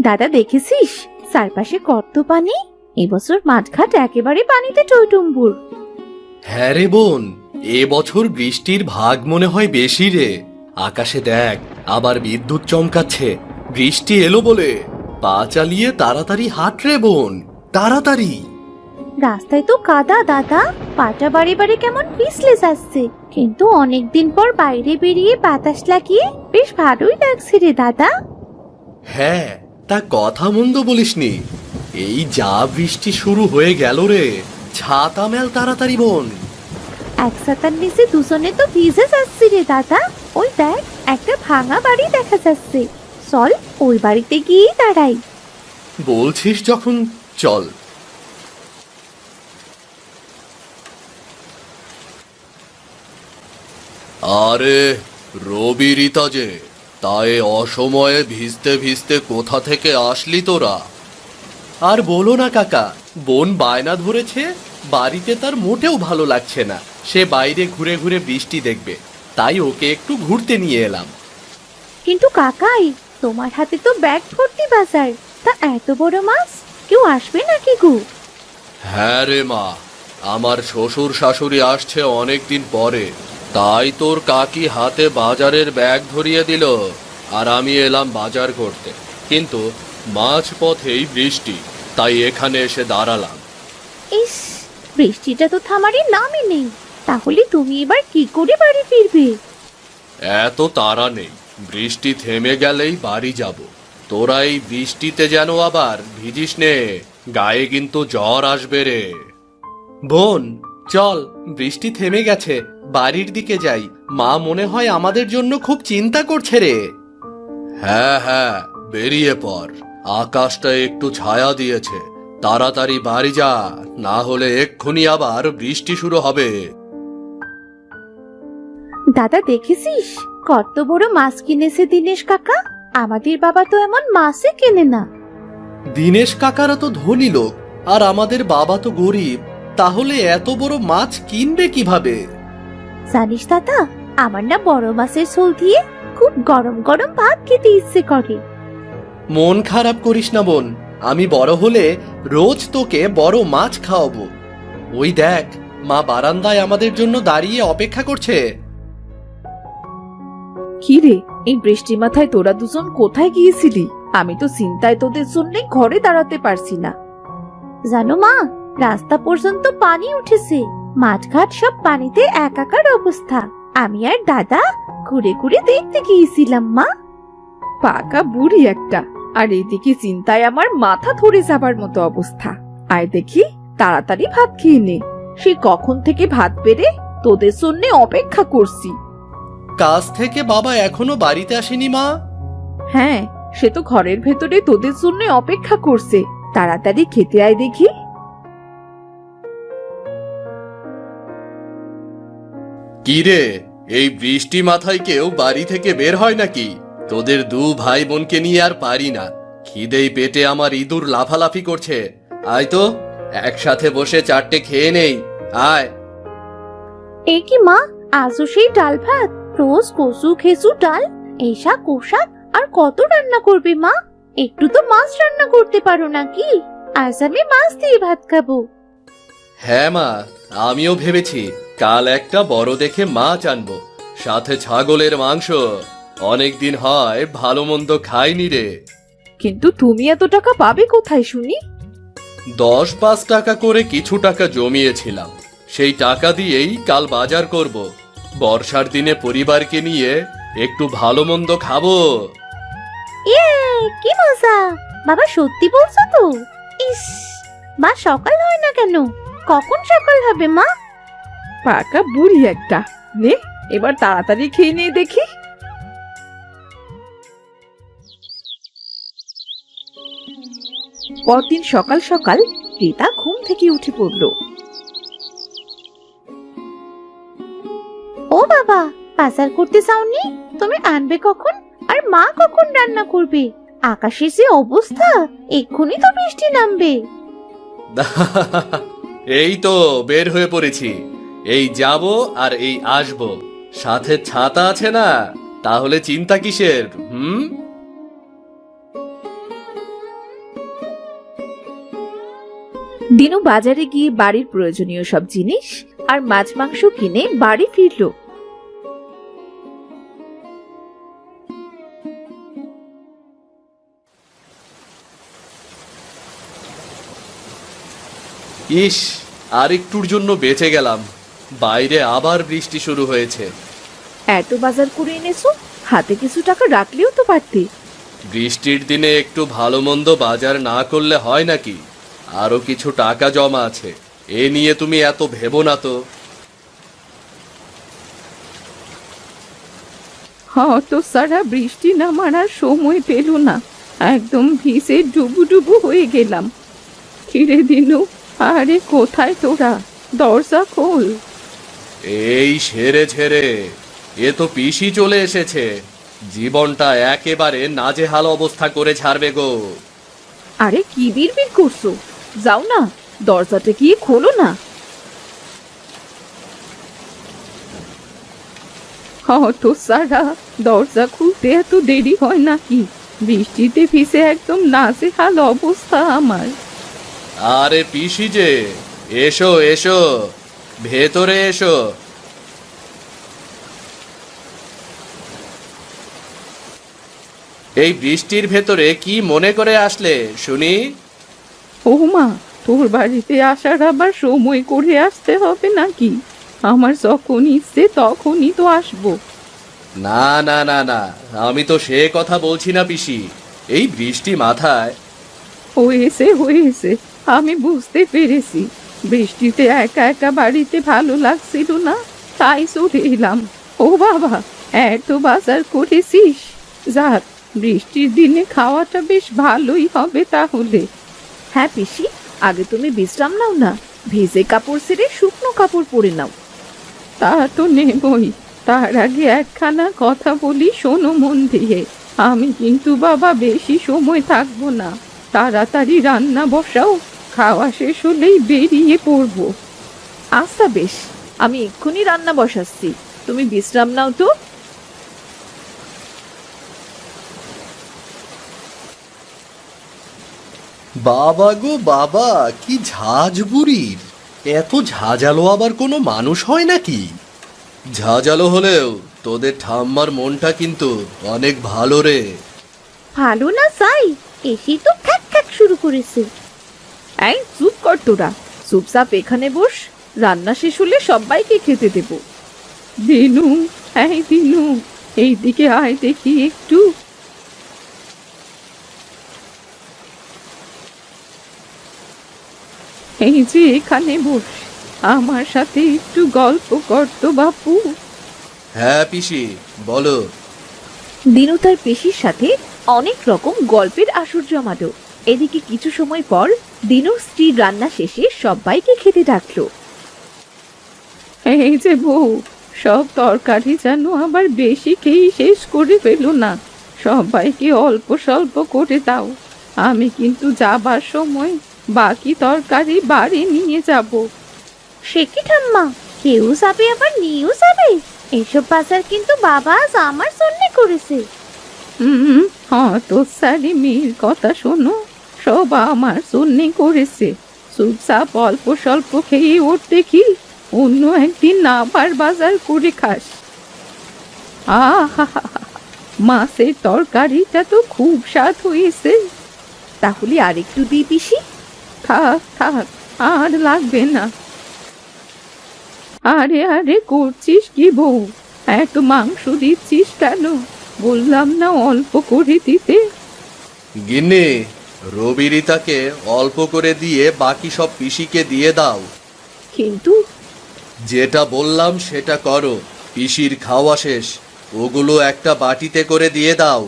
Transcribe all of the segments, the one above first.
দাদা দেখেছিস চারপাশে কত পানি? এবছর মাঠঘাট একেবারে পানিতে টইটুম্বুর। হ্যাঁ রে বোন, এবছর বৃষ্টির ভাগ মনে হয় বেশি রে। আকাশে দেখ, আবার বিদ্যুৎ চমকাচ্ছে। বৃষ্টি এলো বলে পা চালিয়ে তাড়াতাড়ি হাঁট রে বোন, তাড়াতাড়ি। রাস্তায় তো কাদা দাদা, পাটা বাড়ি বাড়ি কেমন পিছলে যাচ্ছে, কিন্তু অনেকদিন পর বাইরে বেরিয়ে বাতাস লাগিয়ে বেশ ভালোই লাগছে রে দাদা। হ্যাঁ, তা কথা মন্দ বলিসনি। এই যা বৃষ্টি শুরু হয়ে গেল রে, ছাতা মেল তাড়াতাড়ি বোন। এক ছাতার নিচে দুজনে তো ভিজে যাচ্ছি রে দাদা। ওই দেখ, একটা ভাঙা বাড়ি দেখা যাচ্ছে, চল ওই বাড়িতে গিয়েই দাঁড়াই। বলছিস যখন, চল। আরে রবি রিতা যে, তাই অসময়ে ভিজতে ভিজতে কোথা থেকে আসলি তোরা? আর বলো না কাকা, বোন বায়না ধরেছে, বাড়িতে তার মোটেও ভালো লাগছে না, সে বাইরে ঘুরে ঘুরে বৃষ্টি দেখবে, তাই ওকে একটু ঘুরতে নিয়ে এলাম। কিন্তু কাকাই, তোমার হাতে তো ব্যাগ ভর্তি বাজার, তা এত বড় মাছ কেউ আসবে নাকি গো? হ্যাঁ রে মা, আমার শ্বশুর শাশুড়ি আসছে অনেকদিন পরে, তাই তোর কাকি হাতে বাজারের ব্যাগ ধরিয়ে দিল, আর আমি এলাম বাজার করতে। কিন্তু মাঝ পথেই বৃষ্টি, তাই এখানে এসে দাঁড়ালাম। ইস, বৃষ্টিটা তো থামারই নামই নেই। তাহলে তুমি এবার কি করে বাড়ি ফিরবে? এত তাড়া নেই, বৃষ্টি থেমে গেলেই বাড়ি যাব। তোরা এই বৃষ্টিতে যেন আবার ভিজিস নে, গায়ে কিন্তু জ্বর আসবে রে। বোন চল, বৃষ্টি থেমে গেছে, বাড়ির দিকে যাই। মা মনে হয় আমাদের জন্য খুব চিন্তা করছে রে। হ্যাঁ হ্যাঁ, বেরিয়ে পড়, আকাশটা একটু ছায়া দিয়েছে, তাড়াতাড়ি বাড়ি যা, না হলে এক্ষুনি আবার বৃষ্টি শুরু হবে। দাদা দেখেছিস কত বড় মাছ কিনেছে দিনেশ কাকা? আমাদের বাবা তো এমন মাছই কেনে না। দিনেশ কাকারা তো ধনী লোক, আর আমাদের বাবা তো গরিব, তাহলে এত বড় মাছ কিনবে কিভাবে? জানিস দাদা, আমার না বড় মাছের ঝোল দিয়ে খুব গরম গরম ভাত খেতে ইচ্ছে করে। মন খারাপ করিস না বোন, আমি বড় হলে রোজ তোকে বড় মাছ খাওয়াবো। ওই দেখ, মা বারান্দায় আমাদের জন্য দাঁড়িয়ে অপেক্ষা করছে। কি রে, এই বৃষ্টি মাথায় তোরা দুজন কোথায় গিয়েছিলি? আমি তো চিন্তায় তোদের জন্য ঘরে দাঁড়াতে পারছি না। জানো মা, রাস্তা পর্যন্ত পানি উঠেছে, মাঠঘাট সব পানিতে একাকার অবস্থা। আমি আর দাদা ঘুরে ঘুরে দেখতে গিয়েছিলাম মা। পাকা বুড়ি একটা, আর এইদিকে চিন্তায় আমার মাথা ধরে যাবার মতো অবস্থা। আয় দেখি, তাড়াতাড়ি ভাত খেয়ে নে। সে কখন থেকে ভাত বেড়ে তোদের জন্য অপেক্ষা করছি। কাজ থেকে বাবা এখনো বাড়িতে আসেনি মা? হ্যাঁ, সে তো ঘরের ভেতরে তোদের জন্য অপেক্ষা করছে, তাড়াতাড়ি খেতে আয় দেখি। কি রে, এই বৃষ্টি মাথায় কেউ বাড়ি থেকে বের হয় নাকি? তোদের দু ভাই বোনকে নিয়ে আর পারি না, খিদেই পেটে আমার ইঁদুর লাফালাফি করছে। আয় তো, একসাথে বসে চারটে খেয়ে নেই, আয়। এ কি মা, আজও সেই ডাল ভাত? রোজ কচু খেসু ডাল, এই শাক ও শাক, আর কত রান্না করবে মা? একটু তো মাছ রান্না করতে পারো নাকি? আজ আমি মাছ দিয়ে ভাত খাবো। হ্যাঁ মা, আমিও ভেবেছি কাল একটা বড় দেখে মাছ আনবো, সাথে ছাগলের মাংস। অনেকদিন হয় ভালো মন্দ খাইনি রে। কিন্তু তুমি এত টাকা পাবে কোথায় শুনি? 10-5 টাকা করে কিছু টাকা জমিয়েছিলাম, সেই টাকা দিয়েই কাল বাজার করব। বর্ষার দিনে পরিবারকে নিয়ে একটু ভালো মন্দ খাবো। ইয়ে, কি মজা! বাবা সত্যি বলছো তো? ইস, মা সকাল হয় না কেন? কখন সকাল হবে মা? পাকা বুড়ি একটা, নে এবার তাড়াতাড়ি খেয়ে নিয়ে দেখি। পরদিন সকাল সকাল রীতা ঘুম থেকে উঠে পড়ল। ও বাবা, বাজার করতে যাওনি? তুমি আনবে কখন? আর মা কখন রান্না করবে? আকাশের যে অবস্থা, এক্ষুনি তো বৃষ্টি নামবে। এই তো বের হয়ে পড়েছি, এই যাব আর এই আসব, সাথে ছাতা আছে না, তাহলে চিন্তা কিসের? দিনু বাজারে গিয়ে বাড়ির প্রয়োজনীয় সব জিনিস আর মাছ মাংস কিনে বাড়ি ফিরল। ইস, আর একটুর জন্য বেঁচে গেলাম। বাইরে আবার বৃষ্টি শুরু হয়েছে। এত বাজার করে এনেছো, হাতে কিছু টাকা রাখলেও তো পারতে। বৃষ্টির দিনে একটু ভালো মন্দ বাজার না করলে হয় নাকি? আরো কিছু টাকা জমা আছে, এ নিয়ে তুমি এত ভেবো না তো। হয়তো সারা বৃষ্টি নামার আর সময় পেল না, একদম ভিজে ডুবু হয়ে গেলাম। কিরে দিনু, আরে কোথায় তোরা? দরজা খোল। এই সেরে ছেড়ে, এ তো পিসি চলে এসেছে। জীবনটা একেবারে নাজেহাল অবস্থা করে ছাড়বে গো। আরে কি বিড়বিড় করছো? যাও না, দরজাটা গিয়ে খোলো না। হয়তো সারা দরজা খুলতে এত দেরি হয় নাকি? বৃষ্টিতে ভিজে একদম নাজেহাল অবস্থা আমার। আরে পিসি যে, এসো এসো, ভেতরে এসো। এই বৃষ্টির ভেতরে কি মনে করে আসলে শুনি? ও মা, তোর বাড়িতে আসার আবার সময় করে আসতে হবে নাকি? আমার যখন ইচ্ছে তখনই তো আসবো। না না না না, আমি তো সে কথা বলছি না পিসি। এই বৃষ্টি মাথায়। হয়েছে, আমি বুঝতে পেরেছি। বৃষ্টিতে একা একা বাড়িতে ভালো লাগছিল না, তাই চলে এলাম। ও বাবা, এত বাজার করেছিস? যাক, বৃষ্টির দিনে খাওয়াটা বেশ ভালোই হবে তাহলে। হ্যাঁ পিসি, আগে তুমি বিশ্রাম নাও না, ভিজে কাপড় ছেড়ে শুকনো কাপড় পরে নাও। তা তো নেবই, তার আগে একখানা কথা বলি, শোনো মন দিয়ে। আমি কিন্তু বাবা বেশি সময় থাকবো না, তাড়াতাড়ি রান্না বসাও, খাওয়া শেষ হলেই বেরিয়ে পড়বো। আচ্ছা বেশ, আমি এক্ষুনি রান্না বসাচ্ছি, তুমি বিশ্রাম নাও তো। বাবা গো বাবা, কি ঝাঁজ বুড়ির! এত ঝাঁঝালো আবার কোনো মানুষ হয় নাকি? ঝাঁঝালো হলেও তোদের ঠাম্মার মনটা কিন্তু অনেক ভালো রে। ভালো না চাই, এসেই তো খ্যাক খ্যাক শুরু করেছে। এই চুপ কর তোরা, চুপচাপ এখানে বস, রান্না শেষ হলে সবাইকে খেতে দেব। দিনু, এই দিনু, এইদিকে আয় দেখি একটু। এই যে এখানে বস, আমার সাথে একটু গল্প কর তো বাপু। হ্যাঁ পিসি, বলো। দিনু তার পেশির সাথে অনেক রকম গল্পের আসর জমালো। এদিকে কিছু সময় পর দিনুর স্ত্রী রান্না শেষে সবাইকে খেতে ডাকলো। এই যে বউ, সব তরকারি যেন আবার বেশি খেয়ে শেষ করে ফেলো না, সবাইকে অল্প স্বল্প করে দাও। আমি কিন্তু যাবার সময় বাকি তরকারি বাড়ি নিয়ে যাব। সে কি ঠাম্মা, কেউ যাবে আবার নিয়েও যাবে? এসব বাজার কিন্তু বাবা আজ আমার জন্য করেছে। তো সারি মেয়ের কথা শোনো, সব আমার জন্যে করেছে। চুপচাপ অল্প স্বল্প খেয়ে ওর দেখি, অন্য একদিন আবার বাজার করে খাস। আহা, মাছের তরকারিটা তো খুব স্বাদ হয়েছে। তাহলে আরেকটু দিই পিসি? থাক থাক, আর লাগবে না। আরে করছিস কি বউ, এত মাংস দিচ্ছিস কেন? বললাম না অল্প করে দিতে। গিন্নি, রবিরিতাকে অল্প করে দিয়ে বাকি সব পিসিকে দিয়ে দাও। কিন্তু যেটা বললাম সেটা করো। পিসির খাওয়া শেষ, ওগুলো একটা বাটিতে করে দিয়ে দাও।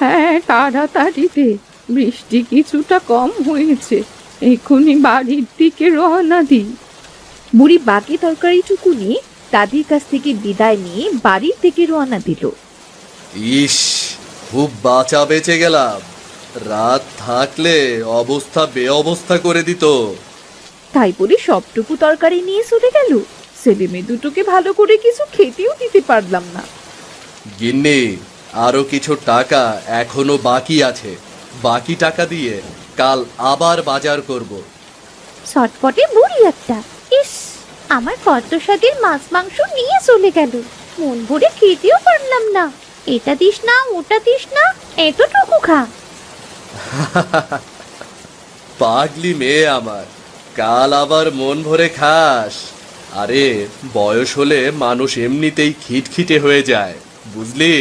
হ্যাঁ, তাড়াতাড়ি দে, বৃষ্টি কিছুটা কম হয়েছে, এক্ষুনি বাড়ির দিকে রওনা দিই। বুড়ি বাকি তরকারিটুকু নিয়ে দাদির কাছ থেকে বিদায় নিয়ে বাড়ির দিকে রওনা দিল। ইস, খুব বাঁচা বেঁচে গেলাম। রাত থাকলে অবস্থা বেঅবস্থা করে দিত। তাই বলে সবটুকু তরকারি নিয়ে চলে গেল, ছেলে মেয়ে দুটোকে ভালো করে কিছু খেতেও দিতে পারলাম না। গিন্নি, আরো কিছু টাকা এখনো বাকি আছে। বাকি টাকা দিয়ে কাল আবার বাজার করব। ছটপটে বুড়ি একটা। ইস, আমার কত স্বাদের মাছ মাংস নিয়ে চলে গেল, মন ভরে খেতেও পারলাম না। এটা দিস না, ওটা দিস না, এতটুকু খা। পাগলি মেয়ে আমার, কাল আবার মন ভরে খাস। আরে বয়স হলে মানুষ এমনিতেই খিটখিটে হয়ে যায়, বুঝলি?